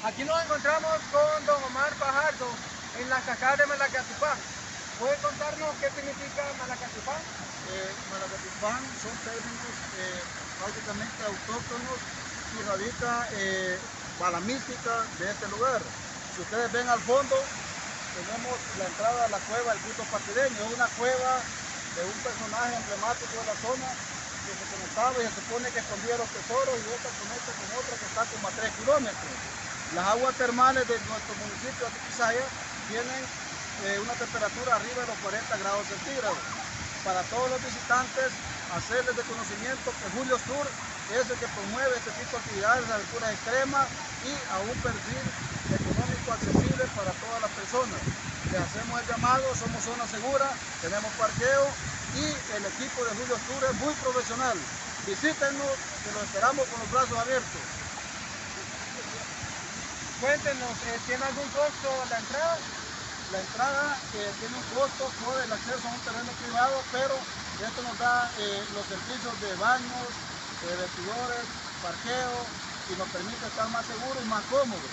Aquí nos encontramos con don Omar Fajardo en la cascada de Malacatipán. ¿Puede contarnos qué significa Malacatipán? Malacatipán son términos prácticamente autóctonos y radica para la mística de este lugar. Si ustedes ven al fondo, tenemos la entrada a la cueva del Cristo Partideño. Es una cueva de un personaje emblemático de la zona que se conectaba y se supone que escondía los tesoros, y esta conecta con otra que está como a 3 kilómetros. Las aguas termales de nuestro municipio de Atiquizaya tienen una temperatura arriba de los 40 grados centígrados. Para todos los visitantes, hacerles de conocimiento que Julio Tour es el que promueve este tipo de actividades de aventuras extremas y a un perfil económico accesible para todas las personas. Les hacemos el llamado, somos zona segura, tenemos parqueo y el equipo de Julio Tour es muy profesional. Visítenos, que los esperamos con los brazos abiertos. Cuéntenos, ¿tiene algún costo la entrada? La entrada tiene un costo por el acceso a un terreno privado, pero esto nos da los servicios de baños, vestidores, parqueo, y nos permite estar más seguros y más cómodos.